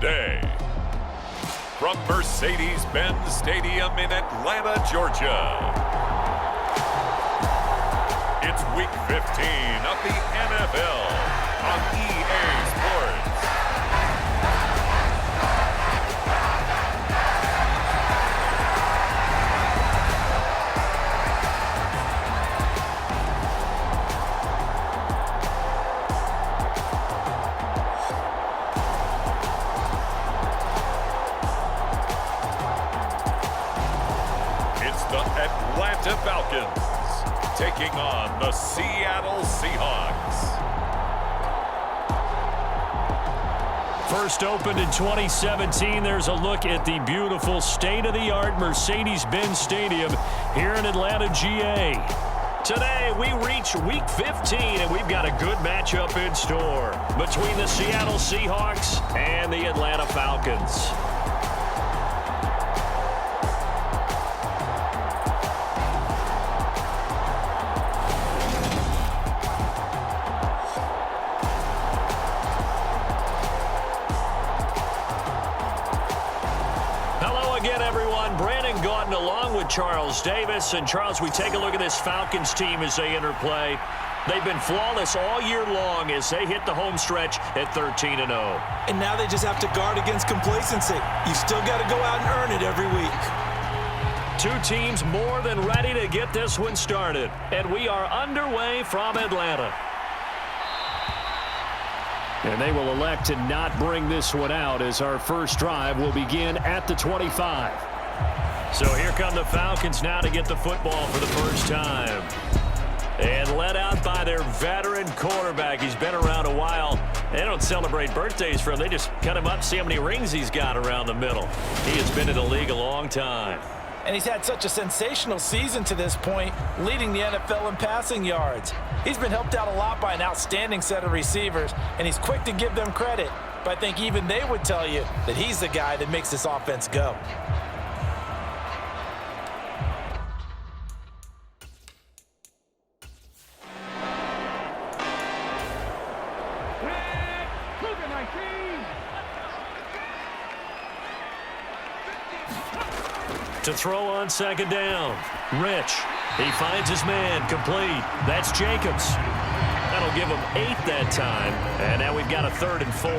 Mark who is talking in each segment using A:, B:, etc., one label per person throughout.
A: today. From Mercedes-Benz Stadium in Atlanta, Georgia, it's Week 15 of the NFL on EA Sports. Atlanta Falcons taking on the Seattle Seahawks.
B: First opened in 2017, there's a look at the beautiful state-of-the-art Mercedes-Benz Stadium here in Atlanta, GA. Today, we reach Week 15, and we've got a good matchup in store between the Seattle Seahawks and the Atlanta Falcons. Charles Davis. And Charles, we take a look at this Falcons team as they enter play. They've been flawless all year long as they hit the home stretch at 13-0.
C: And now they just have to guard against complacency. You still got to go out and earn it every week.
B: Two teams more than ready to get this one started. And we are underway from Atlanta. And they will elect to not bring this one out as our first drive will begin at the 25. So here come the Falcons now to get the football for the first time. And led out by their veteran quarterback. He's been around a while. They don't celebrate birthdays for him. They just cut him up, see how many rings he's got around the middle. He has been in the league a long time.
C: And he's had such a sensational season to this point, leading the NFL in passing yards. He's been helped out a lot by an outstanding set of receivers, and he's quick to give them credit. But I think even they would tell you that he's the guy that makes this offense go.
B: To throw on second down. Rich. He finds his man. Complete. That's Jacobs. That'll give him 8 that time. And now we've got a 3rd and 4.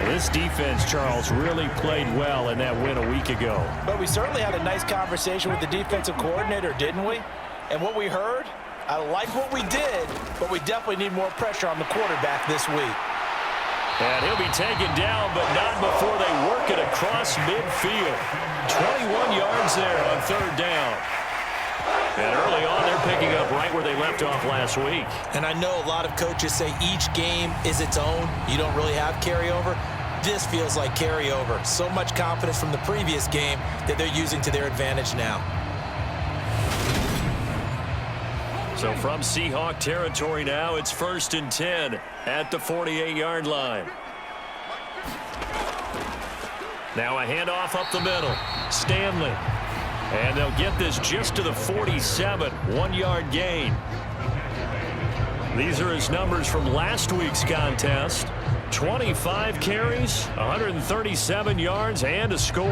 B: This defense, Charles, really played well in that win a week ago.
C: But we certainly had a nice conversation with the defensive coordinator, didn't we? And what we heard, I like what we did, but we definitely need more pressure on the quarterback this week.
B: And he'll be taken down, but not before they work it across midfield. 21 yards there on 3rd down. And early on, they're picking up right where they left off last week.
C: And I know a lot of coaches say each game is its own. You don't really have carryover. This feels like carryover. So much confidence from the previous game that they're using to their advantage now.
B: So from Seahawk territory now, it's 1st and 10 at the 48-yard line. Now a handoff up the middle. Stanley. And they'll get this just to the 47. 1-yard gain. These are his numbers from last week's contest. 25 carries, 137 yards, and a score.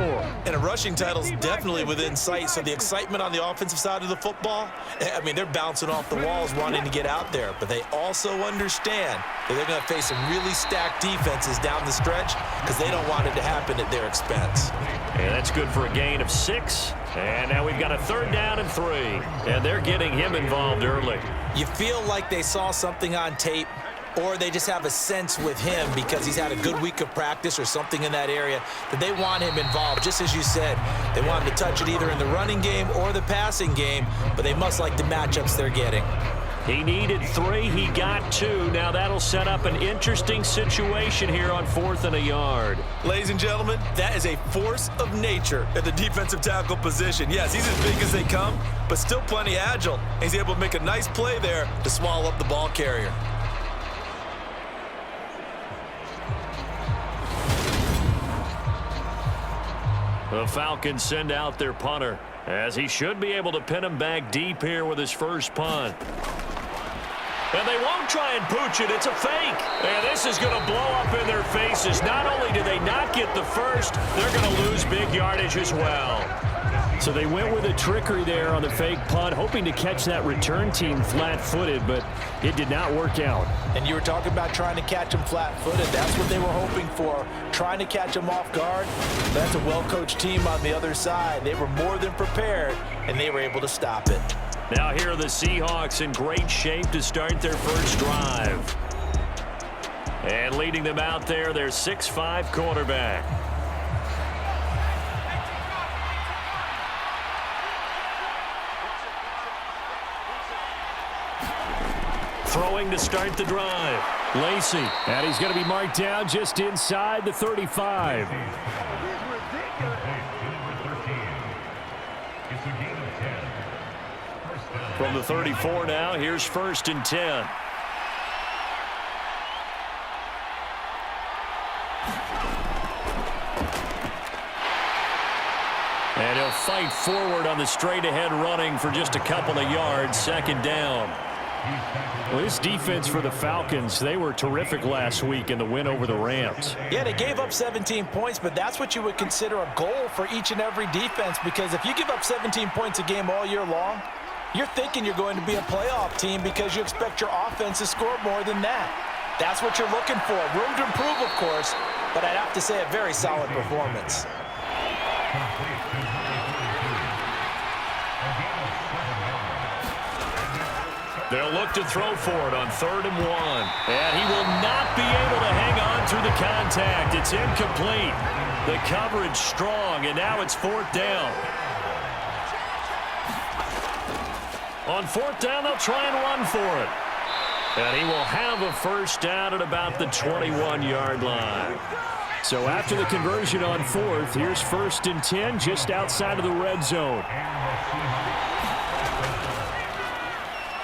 C: And a rushing title's definitely within sight, so the excitement on the offensive side of the football, I mean, they're bouncing off the walls wanting to get out there, but they also understand that they're going to face some really stacked defenses down the stretch because they don't want it to happen at their expense.
B: And that's good for a gain of 6. And now we've got a 3rd down and 3. And they're getting him involved early.
C: You feel like they saw something on tape, or they just have a sense with him because he's had a good week of practice or something in that area that they want him involved. Just as you said, they want him to touch it either in the running game or the passing game, but they must like the matchups they're getting.
B: He needed 3. He got 2. Now that'll set up an interesting situation here on 4th and a yard.
C: Ladies and gentlemen, that is a force of nature at the defensive tackle position. Yes, he's as big as they come, but still plenty agile. He's able to make a nice play there to swallow up the ball carrier.
B: The Falcons send out their punter, as he should be able to pin him back deep here with his first punt. And they won't try and pooch it. It's a fake. And this is going to blow up in their faces. Not only do they not get the first, they're going to lose big yardage as well. So they went with a trickery there on the fake punt, hoping to catch that return team flat-footed, but it did not work out.
C: And you were talking about trying to catch them flat-footed. That's what they were hoping for, trying to catch them off guard. That's a well-coached team on the other side. They were more than prepared, and they were able to stop it.
B: Now here are the Seahawks in great shape to start their first drive. And leading them out there, their 6'5" quarterback. Throwing to start the drive. Lacy. And he's going to be marked down just inside the 35. From the 34 now, here's 1st and 10. And he'll fight forward on the straight-ahead running for just a couple of yards, 2nd down. Well, this defense for the Falcons, they were terrific last week in the win over the Rams.
C: Yeah, they gave up 17 points, but that's what you would consider a goal for each and every defense, because if you give up 17 points a game all year long, you're thinking you're going to be a playoff team because you expect your offense to score more than that. That's what you're looking for. Room to improve, of course, but I'd have to say a very solid performance.
B: They'll look to throw for it on 3rd and 1. And he will not be able to hang on through the contact. It's incomplete. The coverage strong, and now it's 4th down. On 4th down, they'll try and run for it. And he will have a 1st down at about the 21-yard line. So after the conversion on 4th, here's 1st and 10 just outside of the red zone.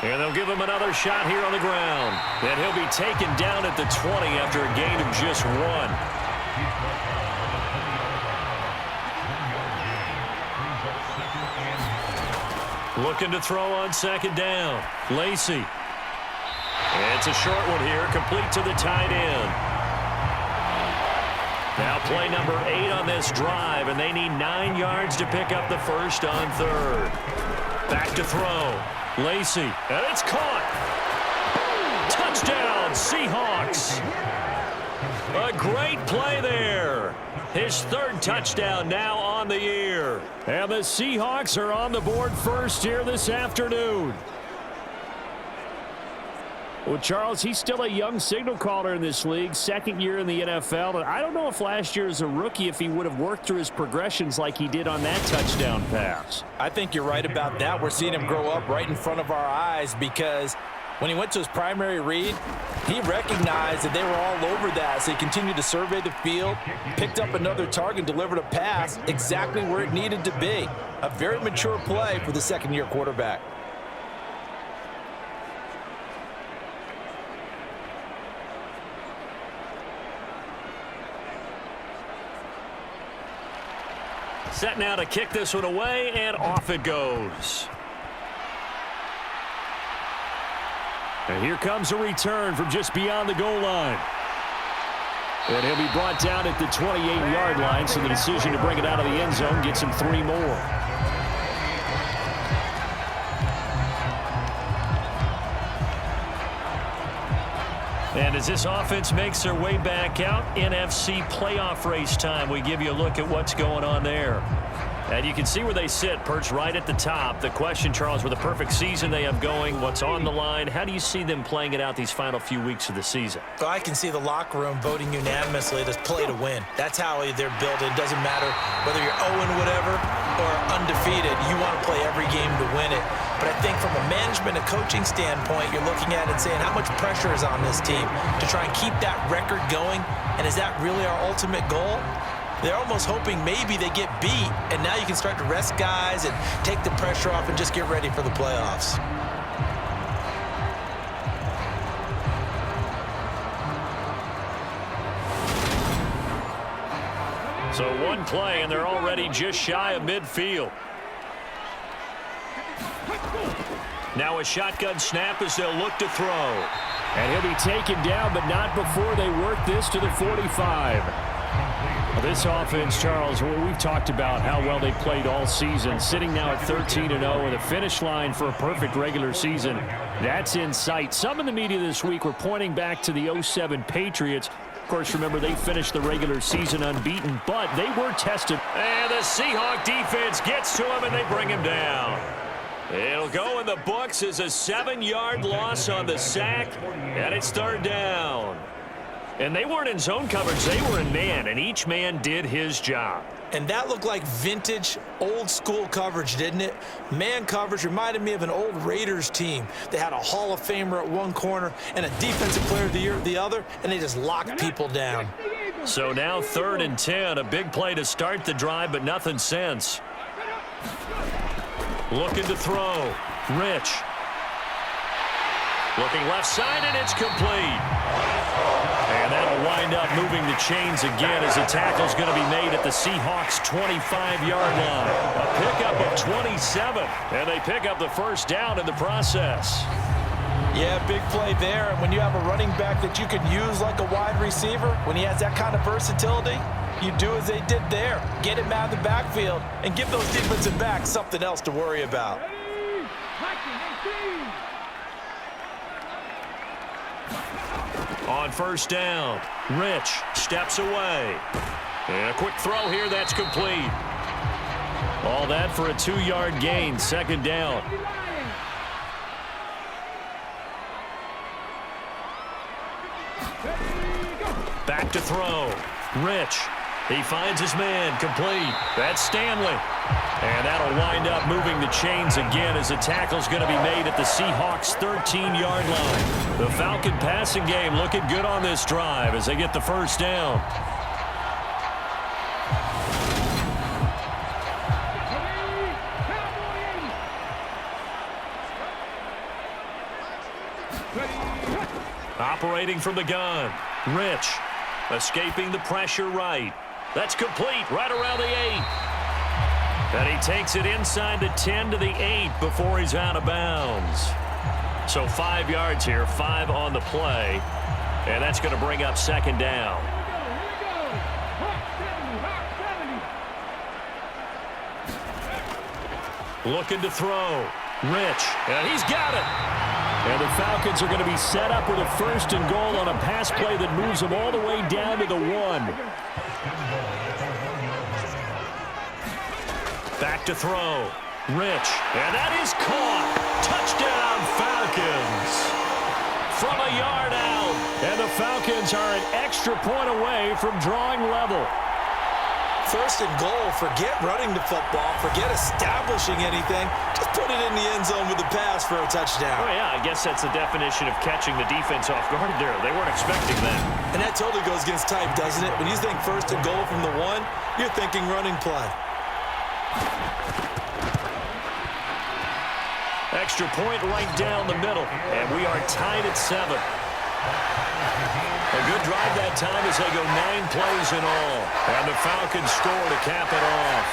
B: And they'll give him another shot here on the ground. And he'll be taken down at the 20 after a gain of just 1. Looking to throw on 2nd down. Lacy. And it's a short one here, complete to the tight end. Now play number 8 on this drive, and they need 9 yards to pick up the 1st on 3rd. Back to throw. Lacy, and it's caught. Touchdown, Seahawks. A great play there. His 3rd touchdown now on the year. And the Seahawks are on the board first here this afternoon. Well, Charles, he's still a young signal caller in this league, 2nd year in the NFL. And I don't know if last year as a rookie, if he would have worked through his progressions like he did on that touchdown pass.
C: I think you're right about that. We're seeing him grow up right in front of our eyes, because when he went to his primary read, he recognized that they were all over that. So he continued to survey the field, picked up another target, delivered a pass exactly where it needed to be. A very mature play for the 2nd-year quarterback.
B: Set now to kick this one away, and off it goes. And here comes a return from just beyond the goal line. And he'll be brought down at the 28-yard line, so the decision to bring it out of the end zone gets him 3 more. And as this offense makes their way back out, NFC playoff race time, we give you a look at what's going on there. And you can see where they sit, perched right at the top. The question, Charles, with a perfect season they have going, what's on the line, how do you see them playing it out these final few weeks of the season?
C: Well, I can see the locker room voting unanimously to play to win. That's how they're built. It doesn't matter whether you're 0 whatever or undefeated. You want to play every game to win it. But I think from a management and coaching standpoint, you're looking at it and saying how much pressure is on this team to try and keep that record going, and is that really our ultimate goal? They're almost hoping maybe they get beat, and now you can start to rest guys and take the pressure off and just get ready for the playoffs.
B: So one play, and they're already just shy of midfield. Now a shotgun snap as they'll look to throw. And he'll be taken down, but not before they work this to the 45. Well, this offense, Charles, we've talked about how well they played all season, sitting now at 13-0 with a finish line for a perfect regular season. That's in sight. Some in the media this week were pointing back to the 07 Patriots. Of course, remember, they finished the regular season unbeaten, but they were tested. And the Seahawks defense gets to him, and they bring him down. It'll go in the books as a 7-yard loss on the sack, and it's third down. And they weren't in zone coverage. They were in man, and each man did his job.
C: And that looked like vintage, old-school coverage, didn't it? Man coverage reminded me of an old Raiders team. They had a Hall of Famer at one corner and a Defensive Player of the Year at the other, and they just locked people down.
B: So now 3rd and 10, a big play to start the drive, but nothing since. Looking to throw. Rich. Looking left side, and it's complete. And that'll wind up moving the chains again as the tackle's going to be made at the Seahawks' 25-yard line. A pickup of 27, and they pick up the first down in the process.
C: Yeah, big play there. And when you have a running back that you can use like a wide receiver, when he has that kind of versatility, you do as they did there. Get him out of the backfield and give those defensive backs something else to worry about.
B: On first down, Rich steps away. And a quick throw here, that's complete. All that for a 2-yard gain, 2nd down. Back to throw. Rich. He finds his man, complete. That's Stanley. And that'll wind up moving the chains again as the tackle's going to be made at the Seahawks' 13-yard line. The Falcon passing game looking good on this drive as they get the first down. Operating from the gun. Rich escaping the pressure right. That's complete right around the 8. And he takes it inside the 10 to the 8 before he's out of bounds. So 5 yards here, 5 on the play. And that's going to bring up 2nd down. Looking to throw. Rich. And he's got it. And the Falcons are going to be set up with a 1st and goal on a pass play that moves them all the way down to the 1. Back to throw. Rich. And that is caught. Touchdown, Falcons. From a yard out. And the Falcons are an extra point away from drawing level.
C: 1st and goal. Forget running the football. Forget establishing anything. Just put it in the end zone with a pass for a touchdown.
B: Oh, yeah, I guess that's the definition of catching the defense off guard there. They weren't expecting that.
C: And that totally goes against type, doesn't it? When you think 1st and goal from the 1, you're thinking running play.
B: Extra point right down the middle. And we are tied at 7. A good drive that time as they go 9 plays in all. And the Falcons score to cap it off.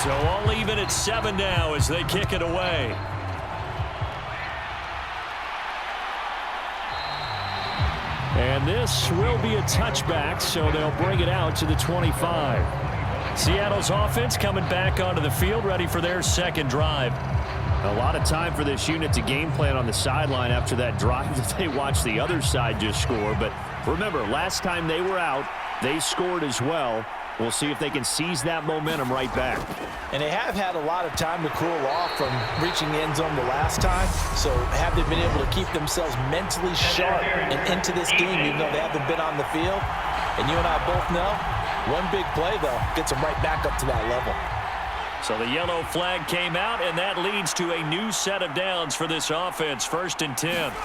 B: So all even at 7 now as they kick it away. And this will be a touchback, so they'll bring it out to the 25. Seattle's offense coming back onto the field, ready for their 2nd drive. A lot of time for this unit to game plan on the sideline after that drive that they watched the other side just score. But remember, last time they were out, they scored as well. We'll see if they can seize that momentum right back.
C: And they have had a lot of time to cool off from reaching the end zone the last time. So have they been able to keep themselves mentally sharp and into this game, even though they haven't been on the field? And you and I both know, one big play, though, gets them right back up to that level.
B: So the yellow flag came out, and that leads to a new set of downs for this offense. 1st and 10.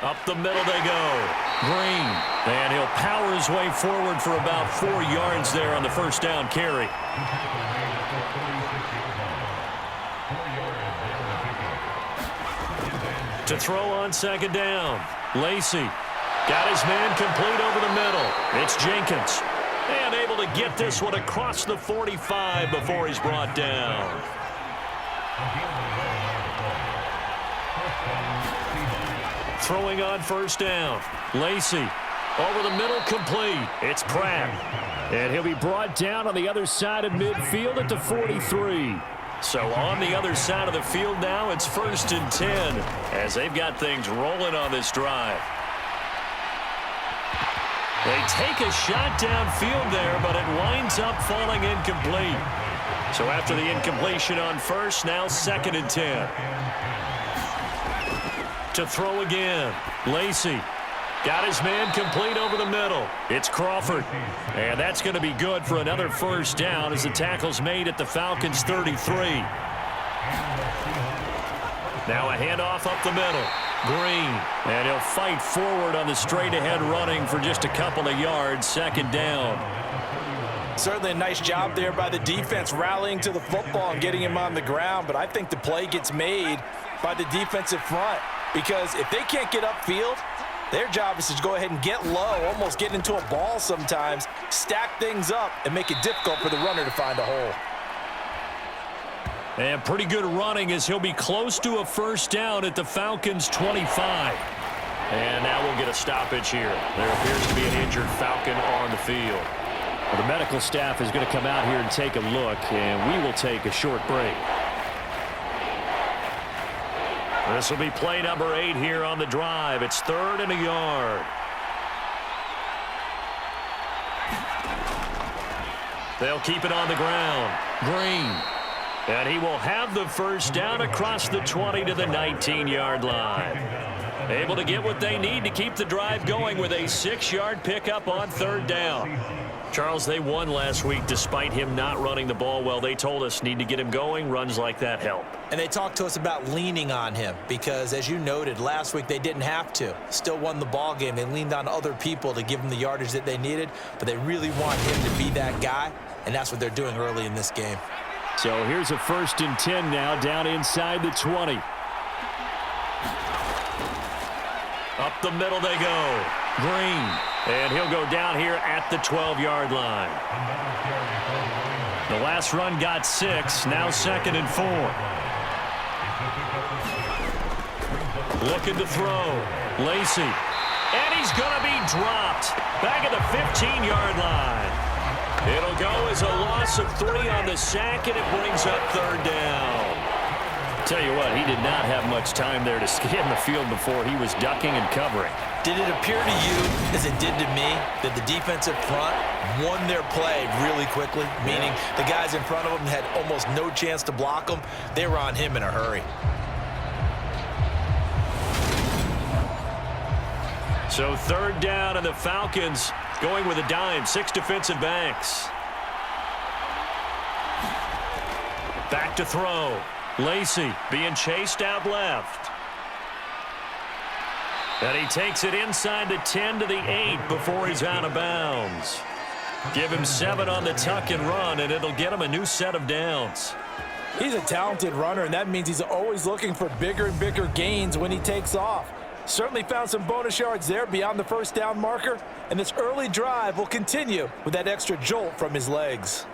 B: Up the middle they go. Green. And he'll power his way forward for about 4 yards there on the 1st down carry. To throw on 2nd down. Lacey. Got his man complete over the middle. It's Jenkins. And able to get this one across the 45 before he's brought down. Throwing on first down. Lacey over the middle, complete. It's Pratt. And he'll be brought down on the other side of midfield at the 43. So on the other side of the field now, it's 1st and 10 as they've got things rolling on this drive. They take a shot downfield there, but it winds up falling incomplete. So after the incompletion on first, now 2nd and 10. To throw again, Lacey. Got his man complete over the middle. It's Crawford. And that's going to be good for another first down as the tackle's made at the Falcons' 33. Now a handoff up the middle. Green. And he'll fight forward on the straight-ahead running for just a couple of yards. 2nd down.
C: Certainly a nice job there by the defense rallying to the football and getting him on the ground. But I think the play gets made by the defensive front. Because if they can't get upfield, their job is to go ahead and get low, almost get into a ball sometimes, stack things up, and make it difficult for the runner to find a hole.
B: And pretty good running as he'll be close to a first down at the Falcons' 25. And now we'll get a stoppage here. There appears to be an injured Falcon on the field. Well, the medical staff is going to come out here and take a look, and we will take a short break. This will be play number 8 here on the drive. It's 3rd and a yard. They'll keep it on the ground. Green. And he will have the first down across the 20 to the 19-yard line. Able to get what they need to keep the drive going with a 6-yard pickup on 3rd down. Charles, they won last week despite him not running the ball well. They told us need to get him going. Runs like that help.
C: And they talked to us about leaning on him because, as you noted, last week they didn't have to. Still won the ball game. They leaned on other people to give them the yardage that they needed, but they really want him to be that guy, and that's what they're doing early in this game.
B: So here's a 1st and 10 now down inside the 20. Up the middle they go. Green. And he'll go down here at the 12-yard line. The last run got 6. Now 2nd and 4. Looking to throw. Lacey. And he's going to be dropped. Back at the 15-yard line. It'll go as a loss of 3 on the sack, and it brings up 3rd down. Tell you what, he did not have much time there to scan the field before he was ducking and covering.
C: Did it appear to you, as it did to me, that the defensive front won their play really quickly? Meaning the guys in front of them had almost no chance to block them. They were on him in a hurry.
B: So 3rd down, and the Falcons going with a dime. 6 defensive backs. Back to throw. Lacey being chased out left. And he takes it inside the 10 to the 8 before he's out of bounds. Give him 7 on the tuck and run, and it'll get him a new set of downs.
C: He's a talented runner, and that means he's always looking for bigger and bigger gains when he takes off. Certainly found some bonus yards there beyond the first down marker, and this early drive will continue with that extra jolt from his legs.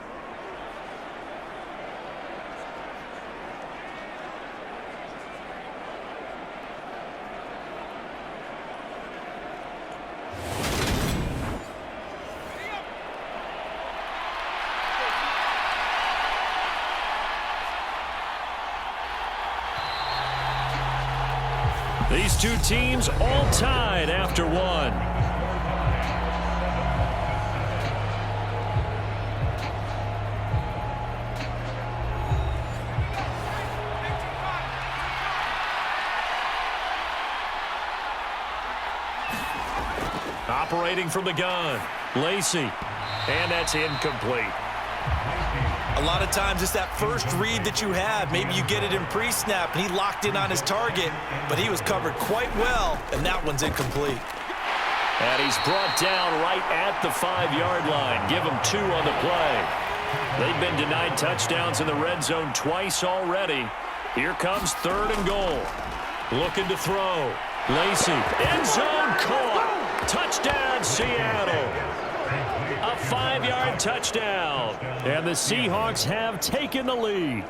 B: These two teams all tied after 1. Operating from the gun, Lacey, and that's incomplete.
C: A lot of times it's that first read that you have. Maybe you get it in pre-snap, and he locked in on his target, but he was covered quite well, and that one's incomplete.
B: And he's brought down right at the 5-yard line. Give him 2 on the play. They've been denied touchdowns in the red zone twice already. Here comes 3rd and goal. Looking to throw. Lacey, end zone caught. Touchdown, Seattle. A 5-yard touchdown. And the Seahawks have taken the lead.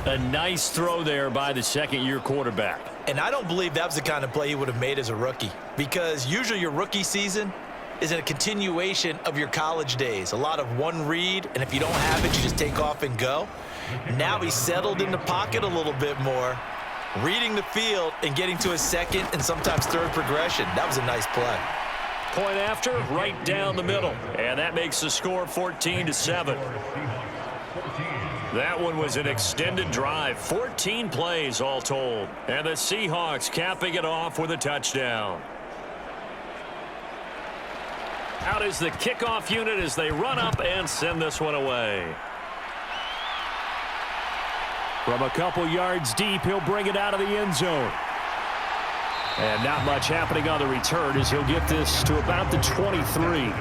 B: A nice throw there by the second-year quarterback.
C: And I don't believe that was the kind of play he would have made as a rookie, because usually your rookie season is a continuation of your college days. A lot of one read, and if you don't have it, you just take off and go. Now he's settled in the pocket a little bit more, reading the field and getting to his second and sometimes third progression. That was a nice play.
B: Point after, right down the middle. And that makes the score 14-7. That one was an extended drive, 14 plays all told. And the Seahawks capping it off with a touchdown. Out is the kickoff unit as they run up and send this one away. From a couple yards deep, he'll bring it out of the end zone. And not much happening on the return as he'll get this to about the 23.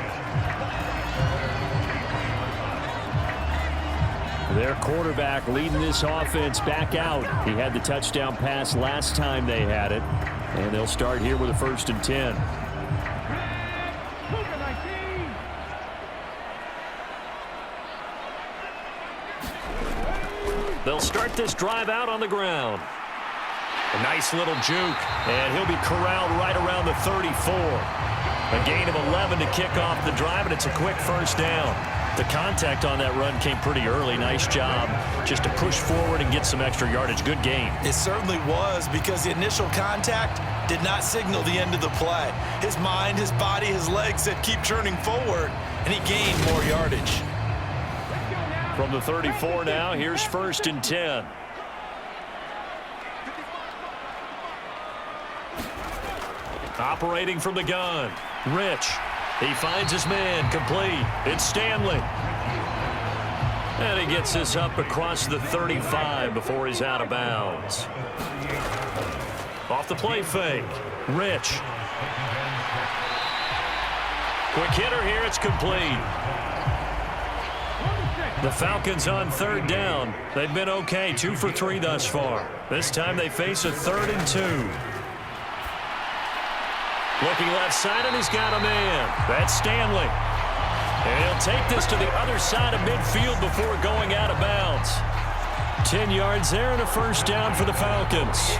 B: Their quarterback leading this offense back out. He had the touchdown pass last time they had it. And they'll start here with a 1st and 10. They'll start this drive out on the ground. A nice little juke, and he'll be corralled right around the 34. A gain of 11 to kick off the drive, and it's a quick 1st down. The contact on that run came pretty early. Nice job just to push forward and get some extra yardage. Good game.
C: It certainly was, because the initial contact did not signal the end of the play. His mind, his body, his legs said keep churning forward, and he gained more yardage.
B: From the 34 now, here's 1st and 10. Operating from the gun, Rich. He finds his man, complete. It's Stanley. And he gets this up across the 35 before he's out of bounds. Off the play fake, Rich. Quick hitter here, it's complete. The Falcons on 3rd down. They've been okay, 2 for 3 thus far. This time they face a 3rd and 2. Looking left side, and he's got a man. That's Stanley. And he'll take this to the other side of midfield before going out of bounds. 10 yards there and a 1st down for the Falcons.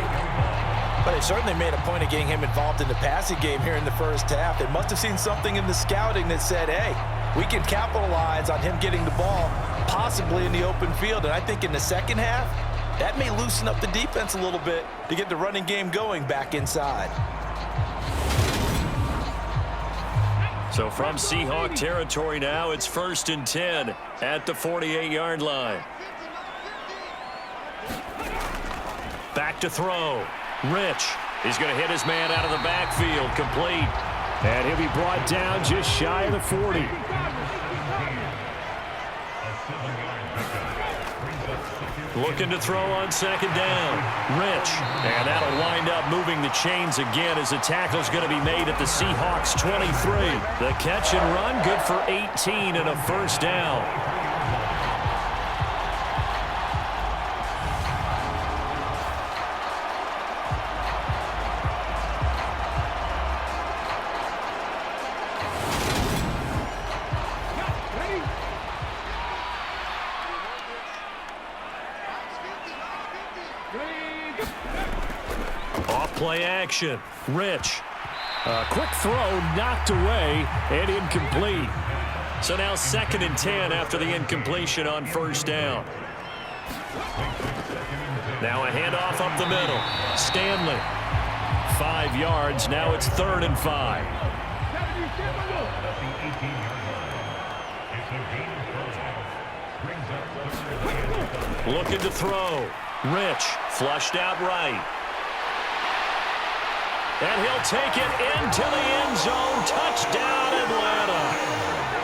C: But they certainly made a point of getting him involved in the passing game here in the first half. They must have seen something in the scouting that said, hey, we can capitalize on him getting the ball, possibly in the open field. And I think in the second half, that may loosen up the defense a little bit to get the running game going back inside.
B: So from Seahawk territory now, it's 1st and 10 at the 48-yard line. Back to throw. Rich. He's going to hit his man out of the backfield. Complete. And he'll be brought down just shy of the 40. Looking to throw on 2nd down. Rich. And that'll wind up moving the chains again as the tackle's going to be made at the Seahawks 23. The catch and run, good for 18 and a 1st down. Play action. Rich. A quick throw knocked away and incomplete. So now 2nd and 10 after the incompletion on 1st down. Now a handoff up the middle. Stanley. 5 yards. Now it's 3rd and 5. Looking to throw. Rich. Flushed out right. And he'll take it into the end zone. Touchdown, Atlanta.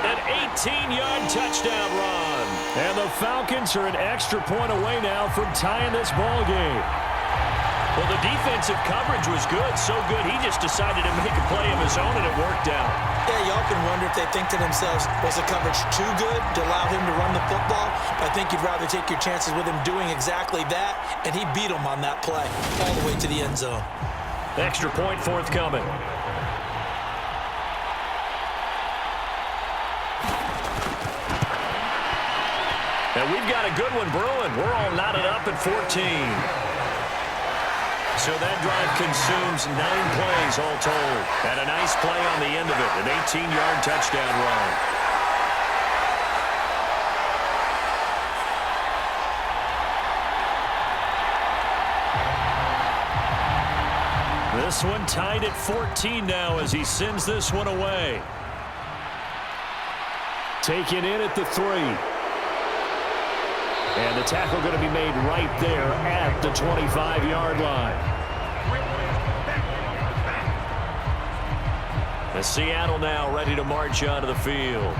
B: An 18-yard touchdown run. And the Falcons are an extra point away now from tying this ball game. Well, the defensive coverage was good, so good he just decided to make a play of his own, and it worked out.
C: Yeah, y'all can wonder if they think to themselves, was the coverage too good to allow him to run the football? I think you'd rather take your chances with him doing exactly that, and he beat him on that play all the way to the end zone.
B: Extra point forthcoming. And we've got a good one brewing. We're all knotted up at 14. So that drive consumes 9 plays all told. And a nice play on the end of it, an 18-yard touchdown run. This one tied at 14 now as he sends this one away. Taken in at the 3. And the tackle going to be made right there at the 25-yard line. And Seattle now ready to march onto the field.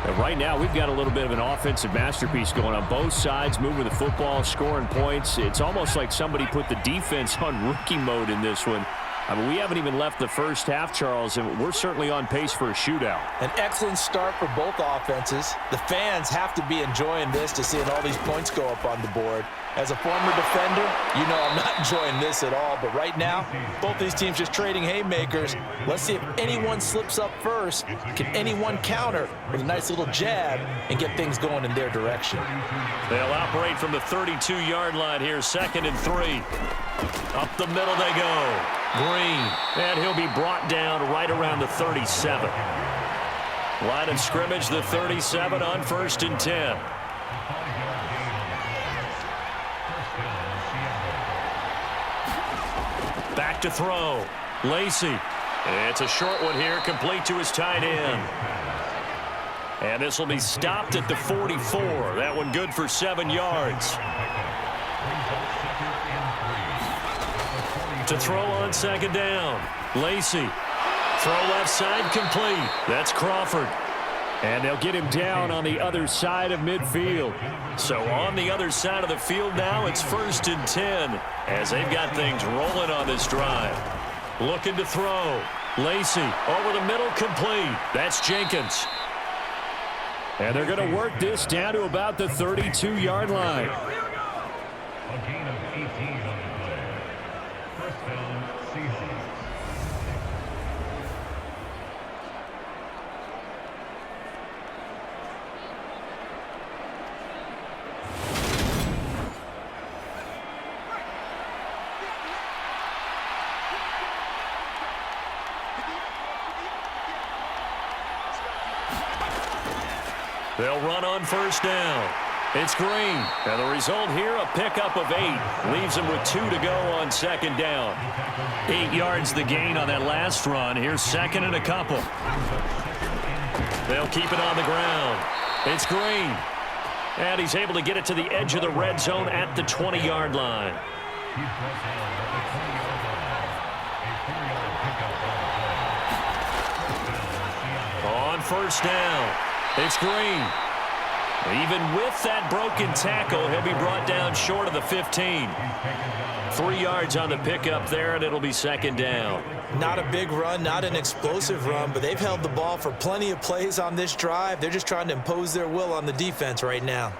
B: And right now, we've got a little bit of an offensive masterpiece going on both sides, moving the football, scoring points. It's almost like somebody put the defense on rookie mode in this one. I mean, we haven't even left the first half, Charles, and we're certainly on pace for a shootout.
C: An excellent start for both offenses. The fans have to be enjoying this to seeing all these points go up on the board. As a former defender, you know I'm not enjoying this at all. But right now, both these teams just trading haymakers. Let's see if anyone slips up first. Can anyone counter with a nice little jab and get things going in their direction?
B: They'll operate from the 32-yard line here, 2nd and 3. Up the middle they go. Green, and he'll be brought down right around the 37. Line of scrimmage, the 37 on 1st and 10. Back to throw. Lacey. It's a short one here, complete to his tight end. And this will be stopped at the 44. That one good for 7 yards. To throw on 2nd down. Lacey. Throw left side complete. That's Crawford. And they'll get him down on the other side of midfield. So on the other side of the field now, it's 1st and 10 as they've got things rolling on this drive. Looking to throw. Lacey over the middle complete. That's Jenkins. And they're going to work this down to about the 32-yard line.
D: A gain of 18 on the play. First down, Seahawks.
B: They'll run on 1st down. It's Green. And the result here, a pickup of 8. Leaves him with 2 to go on 2nd down. 8 yards the gain on that last run. Here's 2nd and a couple. They'll keep it on the ground. It's Green. And he's able to get it to the edge of the red zone at the 20-yard line. On 1st down, it's Green. Even with that broken tackle, he'll be brought down short of the 15. 3 yards on the pickup there, and it'll be 2nd down.
C: Not a big run, not an explosive run, but they've held the ball for plenty of plays on this drive. They're just trying to impose their will on the defense right now.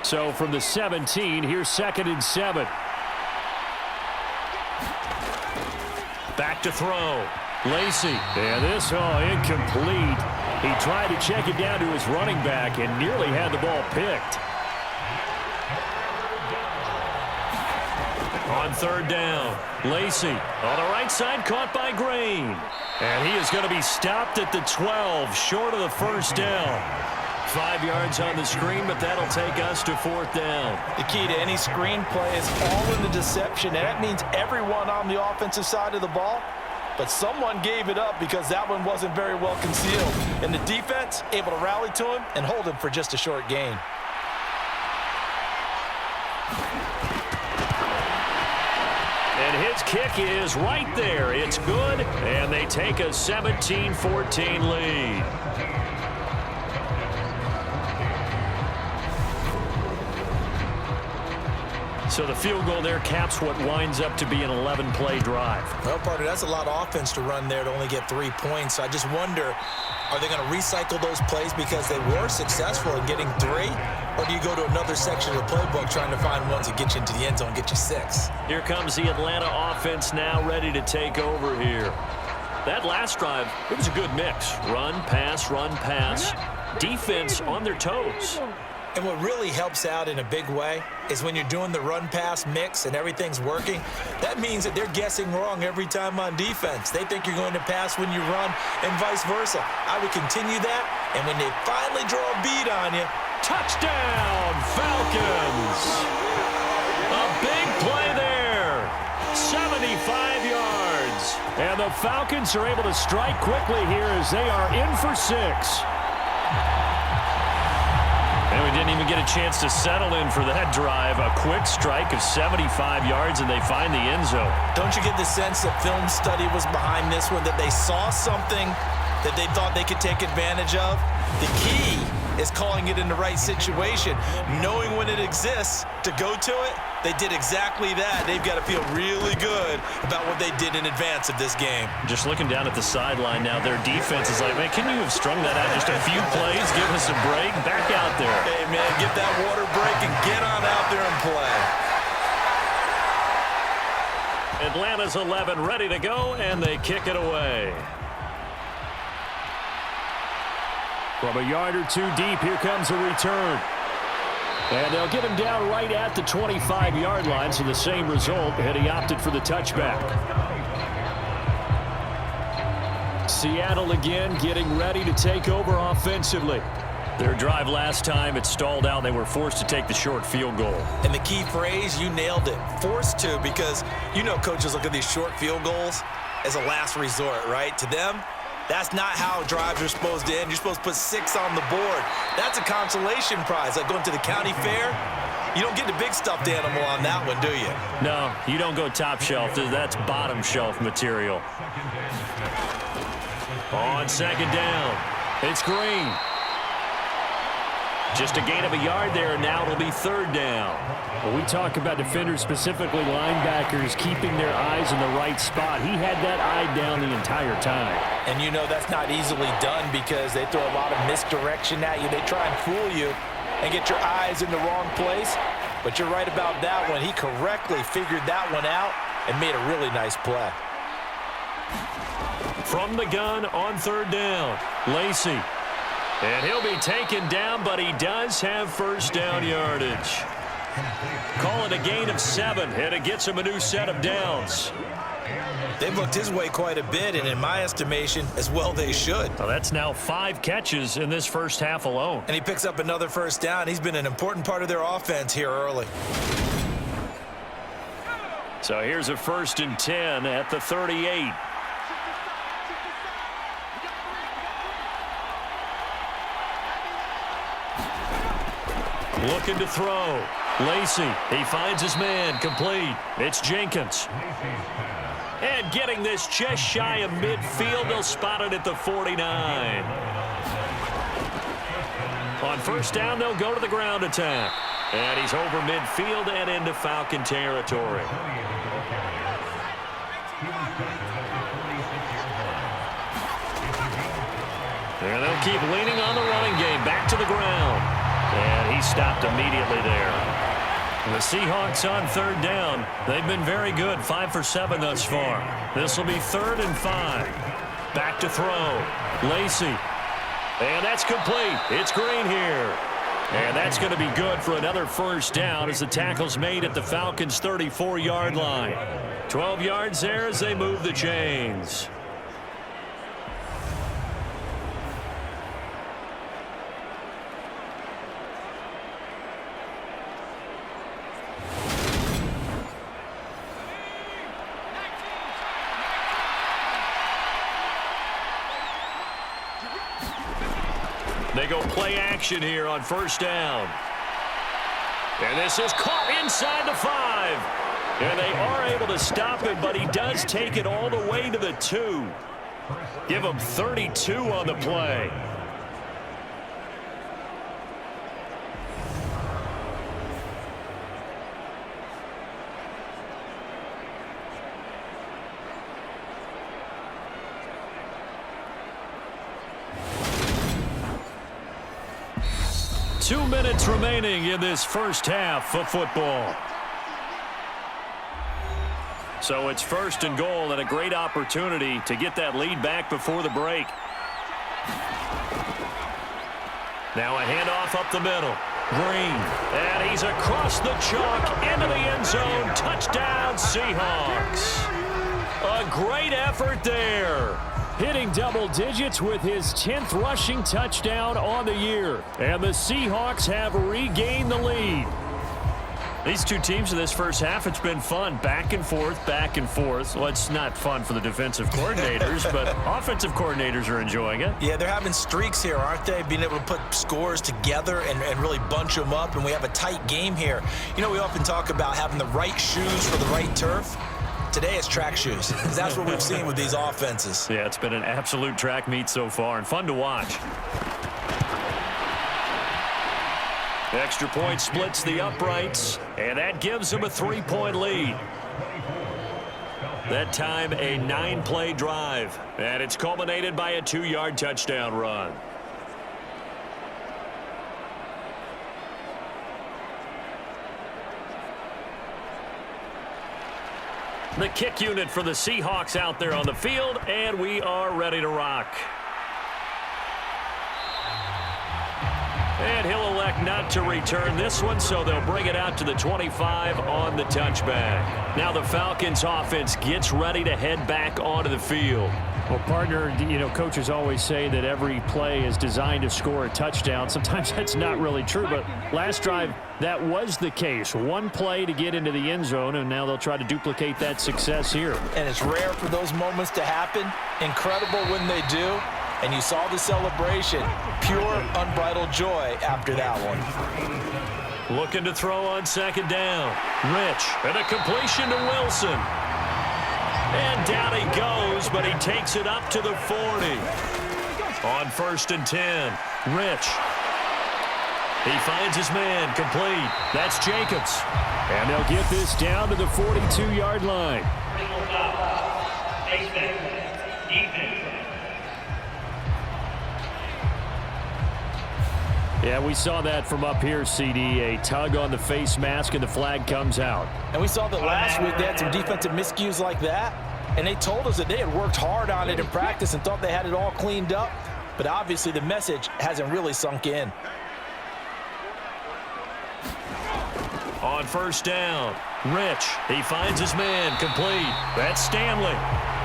B: So from the 17, here's 2nd and 7. Back to throw. Lacey. And this, incomplete. He tried to check it down to his running back and nearly had the ball picked. On 3rd down, Lacey on the right side, caught by Green. And he is going to be stopped at the 12, short of the 1st down. 5 yards on the screen, but that'll take us to 4th down.
C: The key to any screen play is all in the deception, and that means everyone on the offensive side of the ball. But someone gave it up because that one wasn't very well concealed. And the defense able to rally to him and hold him for just a short gain.
B: And his kick is right there. It's good, and they take a 17-14 lead. So the field goal there caps what winds up to be an 11-play drive.
C: Well, partner, that's a lot of offense to run there to only get 3 points. I just wonder Are they going to recycle those plays because they were successful in getting 3? Or do you go to another section of the playbook trying to find ones that get you into the end zone and get you 6?
B: Here comes the Atlanta offense now ready to take over here. That last drive, it was a good mix. Run, pass, defense on their toes.
C: And what really helps out in a big way is when you're doing the run-pass mix and everything's working, that means that they're guessing wrong every time on defense. They think you're going to pass when you run and vice versa. I would continue that, and when they finally draw a bead on you,
B: touchdown, Falcons! A big play there, 75 yards. And the Falcons are able to strike quickly here as they are in for 6. And we didn't even get a chance to settle in for that drive. A quick strike of 75 yards, and they find the end zone.
C: Don't you get the sense that film study was behind this one, that they saw something that they thought they could take advantage of? The key is calling it in the right situation, knowing when it exists to go to it. They did exactly that. They've got to feel really good about what they did in advance of this game.
B: Just looking down at the sideline now, their defense is like, man, can you have strung that out just a few plays? Give us a break. Back out there.
C: Hey, man, get that water break and get on out there and play.
B: Atlanta's 11 ready to go, and they kick it away. From a yard or two deep, here comes a return. And they'll get him down right at the 25-yard line, so the same result, and he opted for the touchback. Seattle again getting ready to take over offensively. Their drive last time, it stalled out. They were forced to take the short field goal.
C: And the key phrase, you nailed it, forced to, because you know coaches look at these short field goals as a last resort, right? To them, that's not how drives are supposed to end. You're supposed to put 6 on the board. That's a consolation prize. Like going to the county fair, you don't get the big stuffed animal on that one, do you?
B: No, you don't go top shelf. That's bottom shelf material. On second down, it's Green. Just a gain of a yard there, and now it'll be third down. When we talk about defenders, specifically linebackers, keeping their eyes in the right spot, he had that eye down the entire time.
C: And you know that's not easily done because they throw a lot of misdirection at you. They try and fool you and get your eyes in the wrong place. But you're right about that one. He correctly figured that one out and made a really nice play.
B: From the gun on third down, Lacey. And he'll be taken down, but he does have first down yardage. Call it a gain of 7, and it gets him a new set of downs.
C: They've looked his way quite a bit, and in my estimation, as well they should.
B: Well, that's now 5 catches in this first half alone.
C: And he picks up another first down. He's been an important part of their offense here early.
B: So here's a 1st and 10 at the 38. Looking to throw. Lacey, he finds his man, complete. It's Jenkins. And getting this just shy of midfield, they'll spot it at the 49. On first down, they'll go to the ground attack. And he's over midfield and into Falcon territory. And they'll keep leaning on the running game. Back to the ground. And he stopped immediately there. The Seahawks on third down. They've been very good, 5 for 7 thus far. This will be 3rd and 5. Back to throw. Lacey. And that's complete. It's Green here. And that's going to be good for another first down as the tackle's made at the Falcons' 34-yard line. 12 yards there as they move the chains. They go play action here on first down. And this is caught inside the 5. And they are able to stop him, but he does take it all the way to the 2. Give him 32 on the play. 2 minutes remaining in this first half of football. So it's 1st and goal and a great opportunity to get that lead back before the break. Now a handoff up the middle. Green. And he's across the chalk into the end zone. Touchdown, Seahawks. A great effort there. Hitting double digits with his 10th rushing touchdown on the year. And the Seahawks have regained the lead. These two teams in this first half, it's been fun. Back and forth, back and forth. Well, it's not fun for the defensive coordinators, but offensive coordinators are enjoying it.
C: Yeah, they're having streaks here, aren't they? Being able to put scores together and really bunch them up, and we have a tight game here. You know, we often talk about having the right shoes for the right turf. Today it's track shoes. That's what we've seen with these offenses.
B: Yeah, it's been an absolute track meet so far and fun to watch. The extra point splits the uprights, and that gives them a 3-point lead. That time a 9-play drive, and it's culminated by a 2-yard touchdown run. The kick unit for the Seahawks out there on the field, and we are ready to rock. And he'll elect not to return this one, so they'll bring it out to the 25 on the touchback. Now the Falcons offense gets ready to head back onto the field.
E: Well, partner, you know, coaches always say that every play is designed to score a touchdown. Sometimes that's not really true, but last drive, that was the case. One play to get into the end zone, and now they'll try to duplicate that success here.
C: And it's rare for those moments to happen. Incredible when they do. And you saw the celebration. Pure, unbridled joy after that one.
B: Looking to throw on 2nd down. Rich, and a completion to Wilson. And down he goes, but he takes it up to the 40. On 1st and 10, Rich. He finds his man, complete. That's Jacobs.
E: And they'll get this down to the 42-yard line. Yeah, we saw that from up here, CD. A tug on the face mask, and the flag comes out.
C: And we saw that last week they had some defensive miscues like that, and they told us that they had worked hard on it in practice and thought they had it all cleaned up, but obviously the message hasn't really sunk in.
B: On 1st down, Rich. He finds his man, complete. That's Stanley.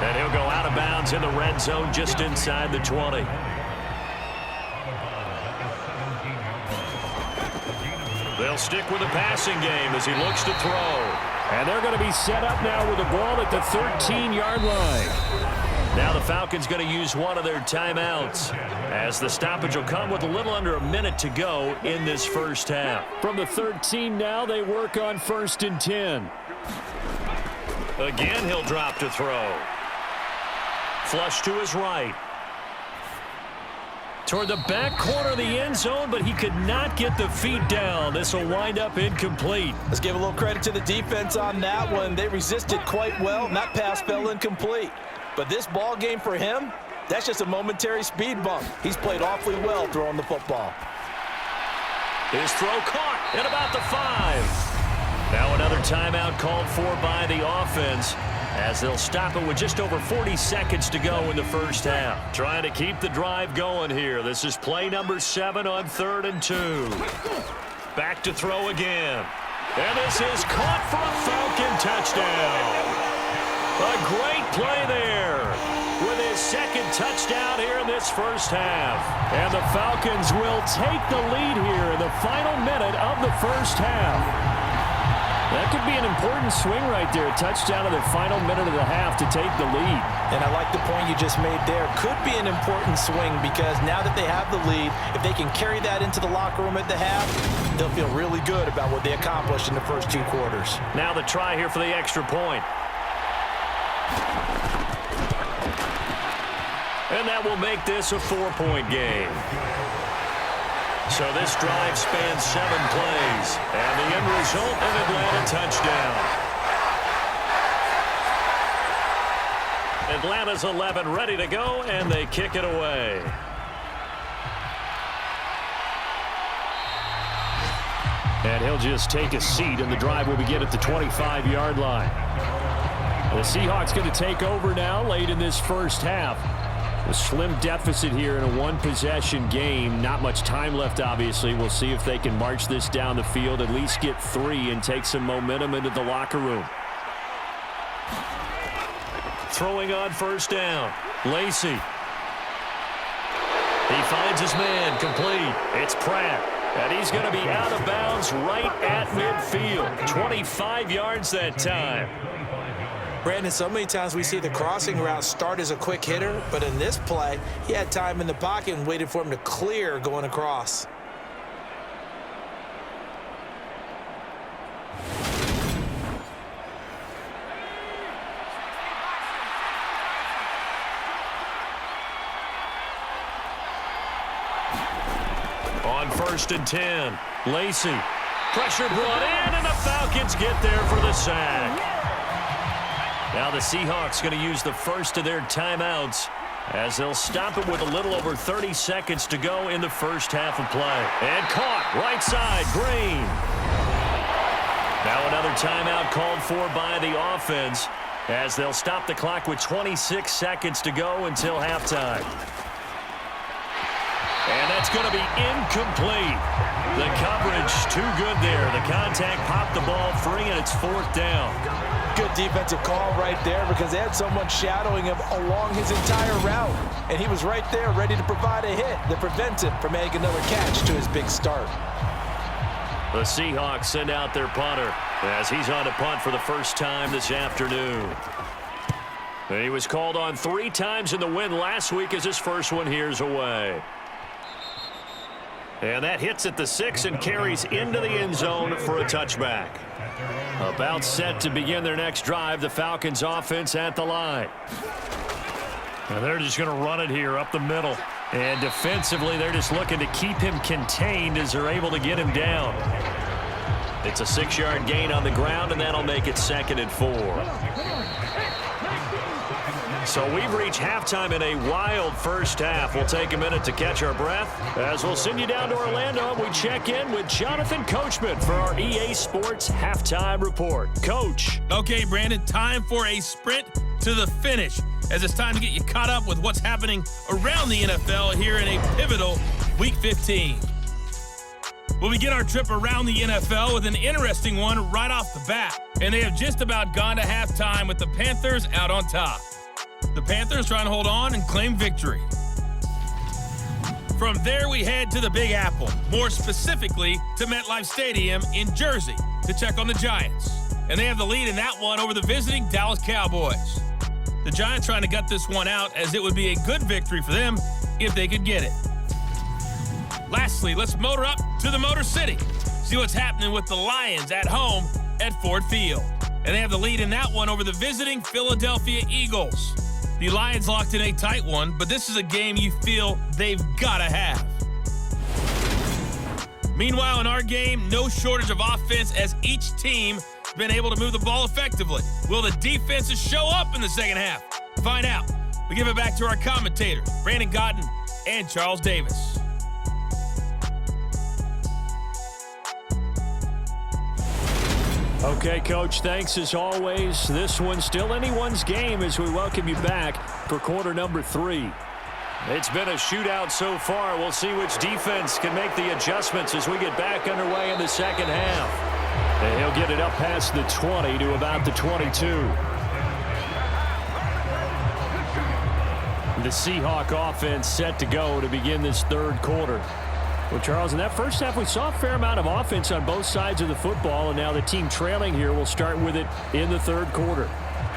B: And he'll go out of bounds in the red zone just inside the 20. They'll stick with the passing game as he looks to throw.
E: And they're going to be set up now with the ball at the 13-yard line.
B: Now the Falcons going to use one of their timeouts as the stoppage will come with a little under a minute to go in this first half.
E: From the 13 now, they work on 1st and 10.
B: Again, he'll drop to throw. Flush to his right. Toward the back corner of the end zone, but he could not get the feet down. This will wind up incomplete.
C: Let's give a little credit to the defense on that one. They resisted quite well, and that pass fell incomplete. But this ball game for him, that's just a momentary speed bump. He's played awfully well throwing the football.
B: His throw caught at about the 5. Now another timeout called for by the offense, as they'll stop it with just over 40 seconds to go in the first half. Trying to keep the drive going here. This is play number 7 on 3rd and 2. Back to throw again. And this is caught for a Falcon touchdown. A great play there with his 2nd touchdown here in this first half.
E: And the Falcons will take the lead here in the final minute of the first half. That could be an important swing right there. Touchdown in the final minute of the half to take the lead.
C: And I like the point you just made there. Could be an important swing because now that they have the lead, if they can carry that into the locker room at the half, they'll feel really good about what they accomplished in the first 2 quarters.
B: Now the try here for the extra point. And that will make this a 4-point game. So this drive spans 7 plays. And the end result, an Atlanta touchdown. Atlanta's 11 ready to go, and they kick it away. And he'll just take a seat, and the drive will begin at the 25-yard line. The Seahawks going to take over now late in this first half. A slim deficit here in a one-possession game. Not much time left, obviously. We'll see if they can march this down the field, at least get 3, and take some momentum into the locker room. Throwing on first down. Lacey. He finds his man, complete. It's Pratt. And he's going to be out of bounds right at midfield. 25 yards that time.
C: Brandon, so many times we see the crossing route start as a quick hitter, but in this play, he had time in the pocket and waited for him to clear going across.
B: On 1st and 10, Lacey. Pressure brought in, and the Falcons get there for the sack. Now the Seahawks going to use the first of their timeouts as they'll stop it with a little over 30 seconds to go in the first half of play. And caught, right side, Green. Now another timeout called for by the offense as they'll stop the clock with 26 seconds to go until halftime. And that's going to be incomplete. The coverage too good there. The contact popped the ball free, and it's 4th down.
C: Good defensive call right there because they had someone shadowing him along his entire route. And he was right there ready to provide a hit that prevents him from making another catch to his big start.
B: The Seahawks send out their punter as he's on to punt for the first time this afternoon. And he was called on 3 times in the win last week as his first one here's away. And that hits at the 6 and carries into the end zone for a touchback. About set to begin their next drive, the Falcons offense at the line. And they're just going to run it here up the middle. And defensively, they're just looking to keep him contained as they're able to get him down. It's a 6-yard gain on the ground, and that'll make it 2nd and 4. So we've reached halftime in a wild first half. We'll take a minute to catch our breath as we'll send you down to Orlando and we check in with Jonathan Coachman for our EA Sports Halftime Report. Coach.
F: Okay, Brandon, time for a sprint to the finish as it's time to get you caught up with what's happening around the NFL here in a pivotal Week 15. We'll begin our trip around the NFL with an interesting one right off the bat. And they have just about gone to halftime with the Panthers out on top. The Panthers trying to hold on and claim victory. From there, we head to the Big Apple, more specifically to MetLife Stadium in Jersey to check on the Giants. And they have the lead in that one over the visiting Dallas Cowboys. The Giants trying to gut this one out as it would be a good victory for them if they could get it. Lastly, let's motor up to the Motor City, see what's happening with the Lions at home at Ford Field. And they have the lead in that one over the visiting Philadelphia Eagles. The Lions locked in a tight one, but this is a game you feel they've got to have. Meanwhile, in our game, no shortage of offense as each team has been able to move the ball effectively. Will the defenses show up in the second half? Find out. We give it back to our commentators, Brandon Godden and Charles Davis.
B: Okay, Coach, thanks as always. This one's still anyone's game as we welcome you back for quarter number 3. It's been a shootout so far. We'll see which defense can make the adjustments as we get back underway in the second half. And he'll get it up past the 20 to about the 22. The Seahawk offense set to go to begin this third quarter. Well, Charles, in that first half, we saw a fair amount of offense on both sides of the football, and now the team trailing here will start with it in the third quarter.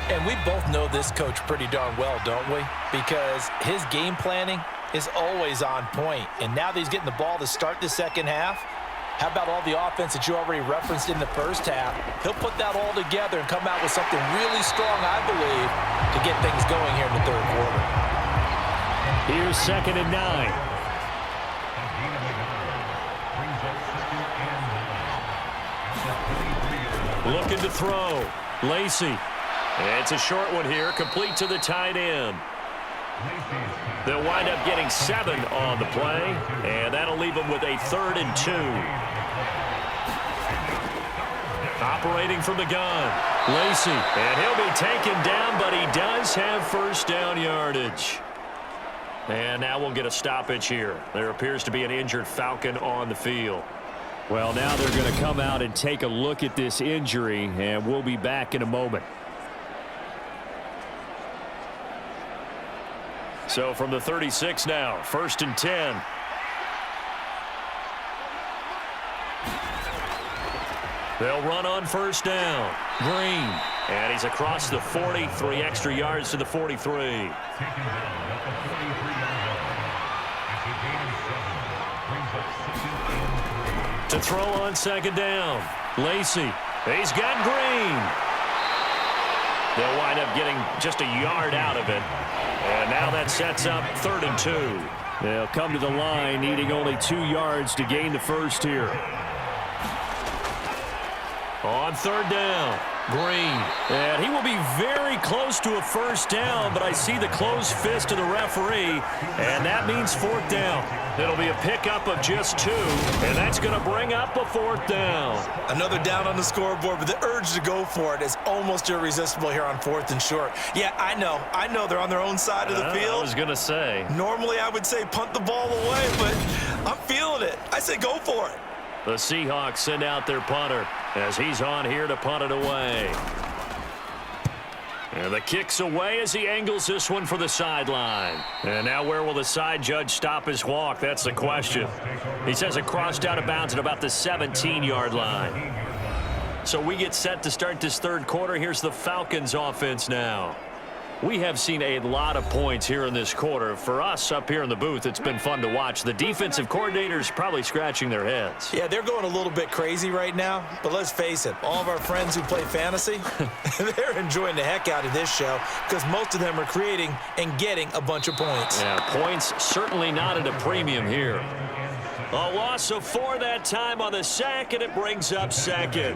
C: And we both know this coach pretty darn well, don't we? Because his game planning is always on point. And now that he's getting the ball to start the second half, how about all the offense that you already referenced in the first half? He'll put that all together and come out with something really strong, I believe, to get things going here in the third quarter.
B: Here's 2nd and 9. Looking to throw. Lacey. It's a short one here, complete to the tight end. They'll wind up getting 7 on the play, and that'll leave them with a 3rd and 2. Operating from the gun, Lacey. And he'll be taken down, but he does have first down yardage. And now we'll get a stoppage here. There appears to be an injured Falcon on the field.
E: Well, now they're going to come out and take a look at this injury, and we'll be back in a moment.
B: So from the 36 now, 1st and 10. They'll run on first down. Green. And he's across the 40, 3 extra yards to the 43.
D: Taken down at the 43-yard line. After gain of 7, brings up 2nd and 3.
B: To throw on 2nd down. Lacey. He's got Green. They'll wind up getting just a yard out of it. And now that sets up 3rd and 2.
E: They'll come to the line needing only 2 yards to gain the first here.
B: On 3rd down, Green. And he will be very close to a first down, but I see the closed fist of the referee, and that means 4th down. It'll be a pickup of just 2, and that's going to bring up a 4th down.
C: Another down on the scoreboard, but the urge to go for it is almost irresistible here on 4th and short. Yeah, I know they're on their own side of the field.
B: I was going to say.
C: Normally I would say punt the ball away, but I'm feeling it. I say go for it.
B: The Seahawks send out their punter as he's on here to punt it away. And the kick's away as he angles this one for the sideline. And now where will the side judge stop his walk? That's the question. He says it crossed out of bounds at about the 17-yard line. So we get set to start this 3rd quarter. Here's the Falcons offense now. We have seen a lot of points here in this quarter. For us up here in the booth, it's been fun to watch. The defensive coordinators probably scratching their heads.
C: Yeah, they're going a little bit crazy right now, but let's face it, all of our friends who play fantasy, they're enjoying the heck out of this show because most of them are creating and getting a bunch of points.
B: Yeah, points certainly not at a premium here. A loss of 4 that time on the sack, and it brings up 2nd.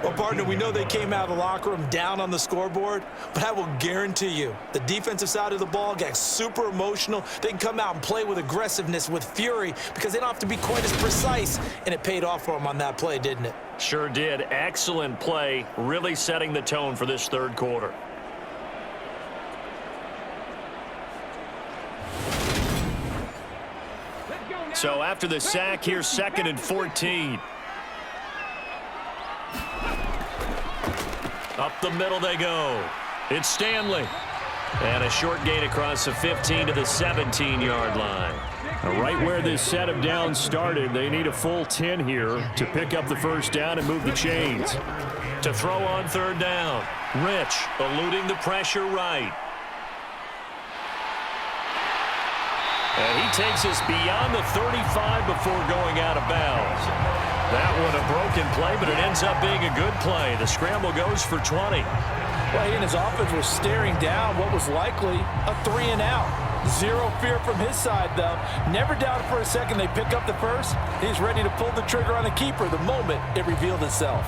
C: Well, partner, we know they came out of the locker room down on the scoreboard, but I will guarantee you the defensive side of the ball got super emotional. They can come out and play with aggressiveness, with fury, because they don't have to be quite as precise, and it paid off for them on that play, didn't it?
B: Sure did. Excellent play, really setting the tone for this 3rd quarter. So after the sack, here's 2nd and 14. Up the middle they go. It's Stanley. And a short gain across the 15 to the 17-yard line.
E: Right where this set of downs started, they need a full 10 here to pick up the first down and move the chains.
B: To throw on 3rd down. Rich eluding the pressure right. And he takes us beyond the 35 before going out of bounds. That one a broken play, but it ends up being a good play. The scramble goes for 20.
C: Well, he and his offense were staring down what was likely a 3-and-out. Zero fear from his side, though. Never doubted for a second they pick up the first. He's ready to pull the trigger on the keeper the moment it revealed itself.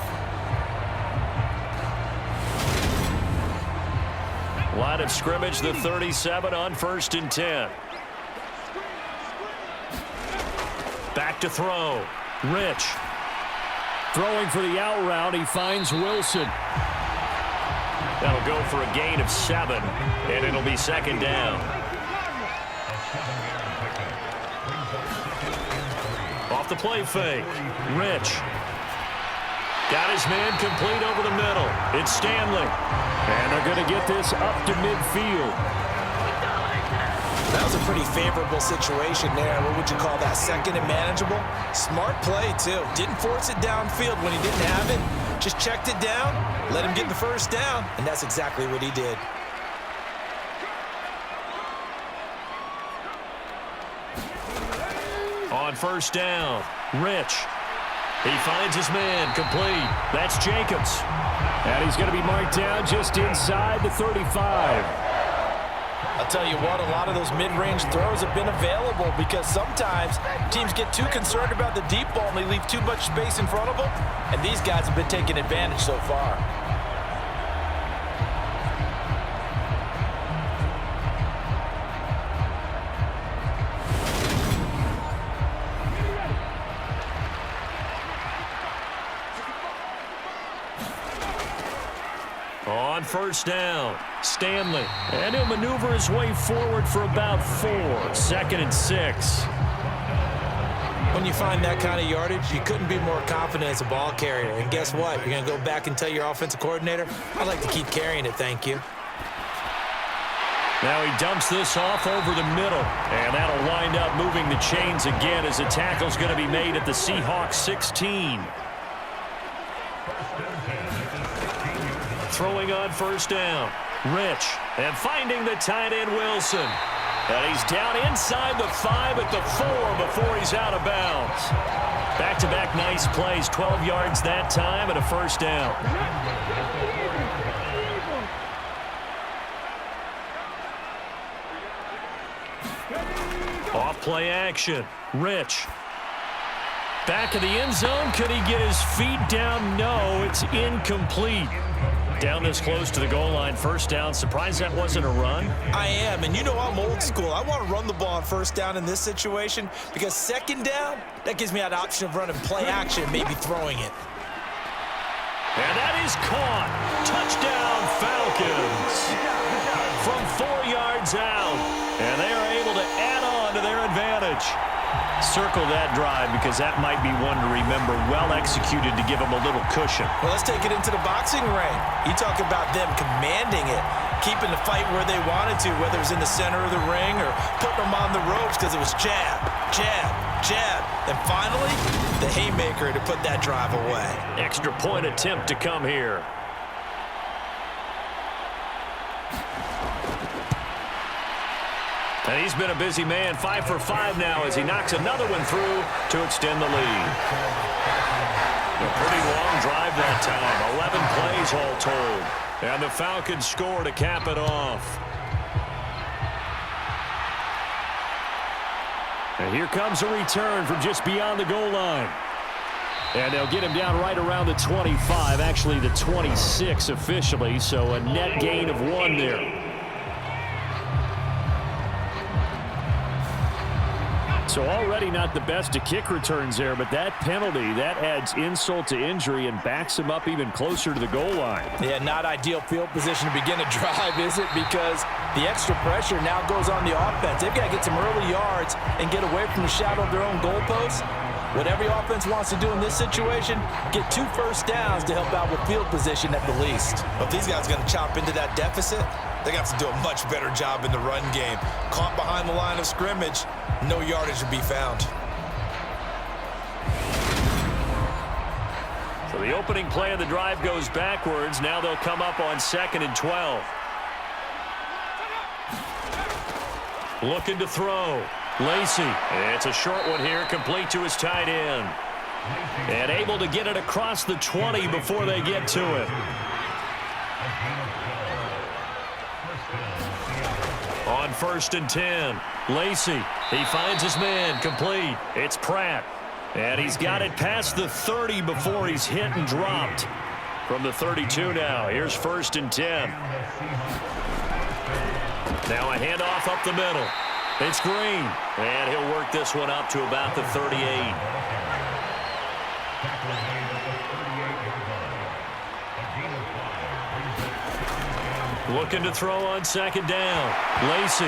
B: Line of scrimmage, the 37 on 1st and 10. Back to throw. Rich.
E: Throwing for the out route, he finds Wilson.
B: That'll go for a gain of 7, and it'll be 2nd down. Off the play fake. Rich. Got his man complete over the middle. It's Stanley.
E: And they're going to get this up to midfield.
C: That was a pretty favorable situation there. What would you call that? 2nd and manageable? Smart play, too. Didn't force it downfield when he didn't have it. Just checked it down, let him get the first down, and that's exactly what he did.
B: On 1st down, Rich. He finds his man complete. That's Jacobs.
E: And he's going to be marked down just inside the 35.
C: I'll tell you what, a lot of those mid-range throws have been available because sometimes teams get too concerned about the deep ball and they leave too much space in front of them, and these guys have been taking advantage so far.
B: on first down. Stanley. And he'll maneuver his way forward for about 4. 2nd and 6.
C: When you find that kind of yardage, you couldn't be more confident as a ball carrier. And guess what? You're going to go back and tell your offensive coordinator, I'd like to keep carrying it, thank you.
B: Now he dumps this off over the middle. And that'll wind up moving the chains again as the tackle's going to be made at the Seahawks 16. Throwing on first down. Rich. And finding the tight end Wilson. And he's down inside the 5 at the 4 before he's out of bounds. Back-to-back nice plays. 12 yards that time and a first down. Off play action. Rich. Back of the end zone. Could he get his feet down? No, it's incomplete. Down this close to the goal line. First down. Surprised that wasn't a run?
C: I am, and you know I'm old school. I want to run the ball on first down in this situation because second down, that gives me that option of running play action, maybe throwing it.
B: And that is caught. Touchdown, Falcons. From 4 yards out. And they are able to add on to their advantage. Circle that drive because that might be one to remember. Well executed to give them a little cushion.
C: Well, let's take it into the boxing ring. You talk about them commanding it, keeping the fight where they wanted to, whether it was in the center of the ring or putting them on the ropes because it was jab, jab, jab. And finally, the haymaker to put that drive away.
B: Extra point attempt to come here. And he's been a busy man, 5 for 5 now as he knocks another one through to extend the lead. A pretty long drive that time, 11 plays all told. And the Falcons score to cap it off. And here comes a return from just beyond the goal line. And they'll get him down right around the 25, actually the 26 officially, so a net gain of 1 there. So already not the best of kick returns there, but that penalty, that adds insult to injury and backs him up even closer to the goal line.
C: Yeah, not ideal field position to begin a drive, is it? Because the extra pressure now goes on the offense. They've got to get some early yards and get away from the shadow of their own goalposts. What every offense wants to do in this situation, get 2 first downs to help out with field position at the least. But if these guys are going to chop into that deficit, they got to do a much better job in the run game. Caught behind the line of scrimmage, no yardage to be found.
B: So the opening play of the drive goes backwards. Now they'll come up on 2nd and 12. Looking to throw. Lacey. It's a short one here, complete to his tight end. And able to get it across the 20 before they get to it. On 1st and 10, Lacey. He finds his man, complete. It's Pratt. And he's got it past the 30 before he's hit and dropped. From the 32 now, here's 1st and 10. Now a handoff up the middle. It's Green, and he'll work this one up to about the 38. Looking to throw on 2nd down. Lacey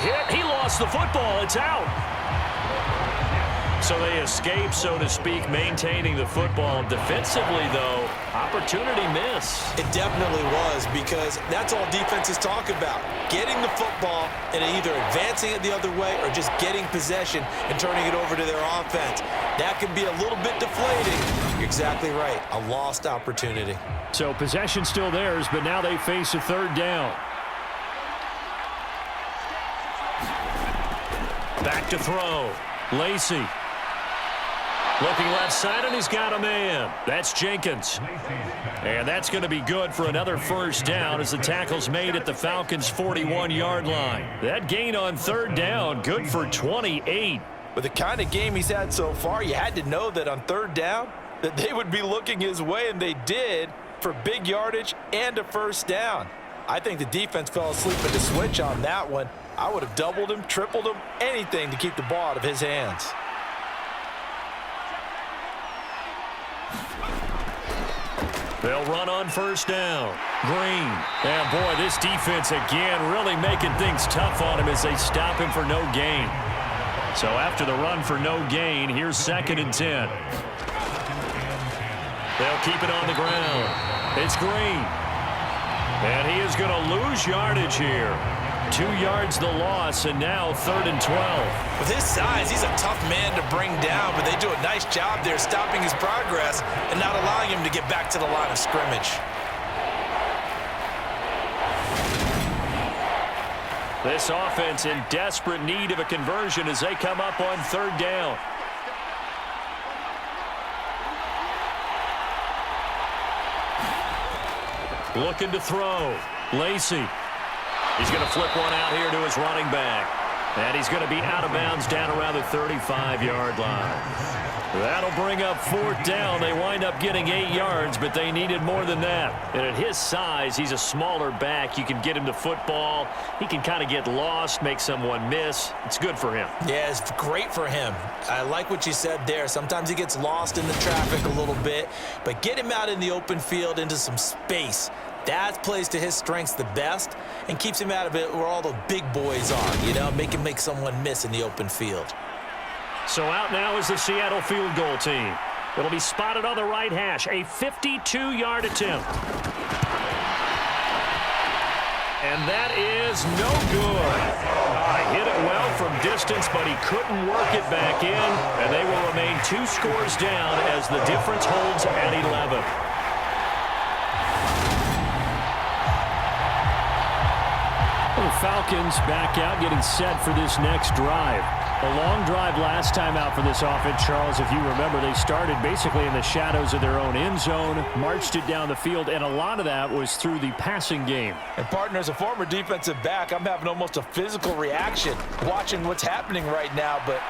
B: hit. He lost the football. It's out. So they escape, so to speak, maintaining the football. Defensively, though, opportunity miss.
C: It definitely was, because that's all defenses talk about. Getting the football and either advancing it the other way or just getting possession and turning it over to their offense. That can be a little bit deflating. You're exactly right. A lost opportunity.
E: So possession still theirs, but now they face a 3rd down.
B: Back to throw. Lacey. Looking left side, and he's got a man. That's Jenkins. And that's going to be good for another first down as the tackle's made at the Falcons' 41-yard line. That gain on 3rd down, good for 28.
C: With the kind of game he's had so far, you had to know that on 3rd down, that they would be looking his way, and they did, for big yardage and a first down. I think the defense fell asleep at the switch on that one. I would have doubled him, tripled him, anything to keep the ball out of his hands.
B: They'll run on first down. Green. And boy, this defense again really making things tough on him as they stop him for no gain. So after the run for no gain, here's 2nd and 10. They'll keep it on the ground. It's Green. And he is going to lose yardage here. 2 yards the loss, and now 3rd and 12.
C: With his size, he's a tough man to bring down, but they do a nice job there stopping his progress and not allowing him to get back to the line of scrimmage.
B: This offense in desperate need of a conversion as they come up on 3rd down. Looking to throw. Lacey. He's going to flip one out here to his running back. And he's going to be out of bounds down around the 35-yard line. That'll bring up 4th down. They wind up getting 8 yards, but they needed more than that. And at his size, he's a smaller back. You can get him to football. He can kind of get lost, make someone miss. It's good for him.
C: Yeah, it's great for him. I like what you said there. Sometimes he gets lost in the traffic a little bit, but get him out in the open field into some space. That plays to his strengths the best and keeps him out of it where all the big boys are, you know, make him make someone miss in the open field.
B: So out now is the Seattle field goal team. It'll be spotted on the right hash, a 52-yard attempt. And that is no good. Hit it well from distance, but he couldn't work it back in, and they will remain 2 scores down as the difference holds at 11.
E: The Falcons back out, getting set for this next drive. A long drive last time out for this offense, Charles. If you remember, they started basically in the shadows of their own end zone, marched it down the field, and a lot of that was through the passing game.
C: And partner, as a former defensive back, I'm having almost a physical reaction watching what's happening right now, but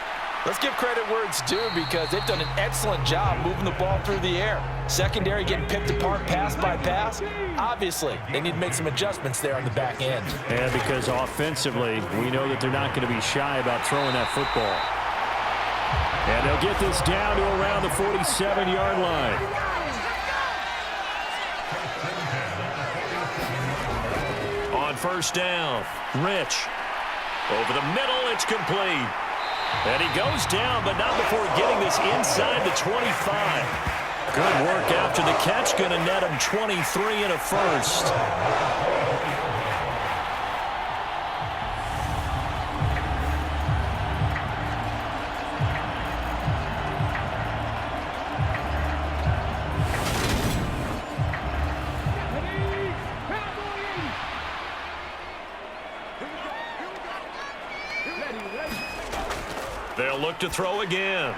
C: let's give credit where it's due because they've done an excellent job moving the ball through the air. Secondary getting picked apart pass by pass. Obviously, they need to make some adjustments there on the back end.
E: And because offensively, we know that they're not going to be shy about throwing that football. And they'll get this down to around the 47-yard line.
B: On first down, Rich. Over the middle, it's complete. And he goes down, but not before getting this inside the 25. Good work after the catch. Going to net him 23 and a first. They'll look to throw again.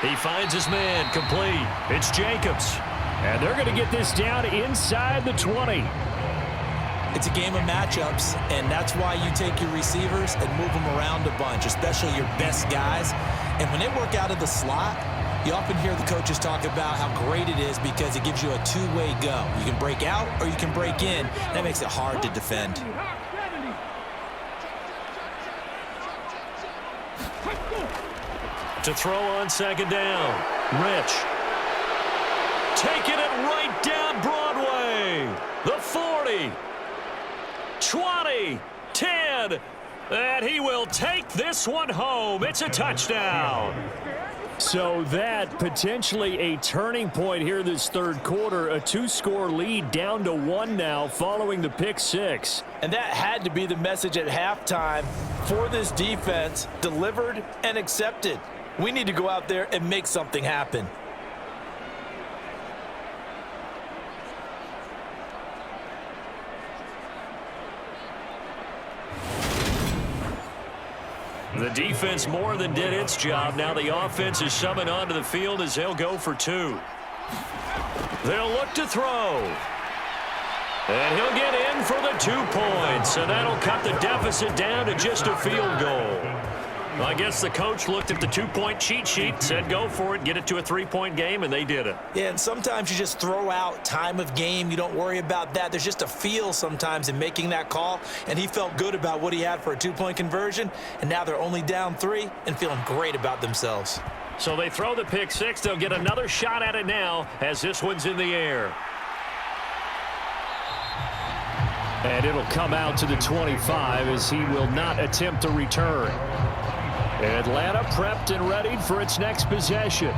B: He finds his man, complete. It's Jacobs.
E: And they're going to get this down inside the 20.
C: It's a game of matchups, and that's why you take your receivers and move them around a bunch, especially your best guys. And when they work out of the slot, you often hear the coaches talk about how great it is because it gives you a two-way go. You can break out or you can break in. That makes it hard to defend.
B: To throw on second down, Rich. Taking it right down Broadway. The 40, 20, 10, and he will take this one home. It's a touchdown.
E: So that potentially a turning point here this third quarter. A 2-score lead down to 1 now following the pick 6.
C: And that had to be the message at halftime for this defense, delivered and accepted. We need to go out there and make something happen.
B: The defense more than did its job. Now the offense is summoned onto the field as they'll go for 2. They'll look to throw. And he'll get in for the 2 points. And that'll cut the deficit down to just a field goal. I guess the coach looked at the 2-point cheat sheet, said go for it, get it to a 3-point game, and they did it.
C: Yeah, and sometimes you just throw out time of game. You don't worry about that. There's just a feel sometimes in making that call, and he felt good about what he had for a 2-point conversion, and now they're only down 3 and feeling great about themselves.
B: So they throw the pick 6. They'll get another shot at it now as this one's in the air. And it'll come out to the 25 as he will not attempt to return. Atlanta prepped and ready for its next possession.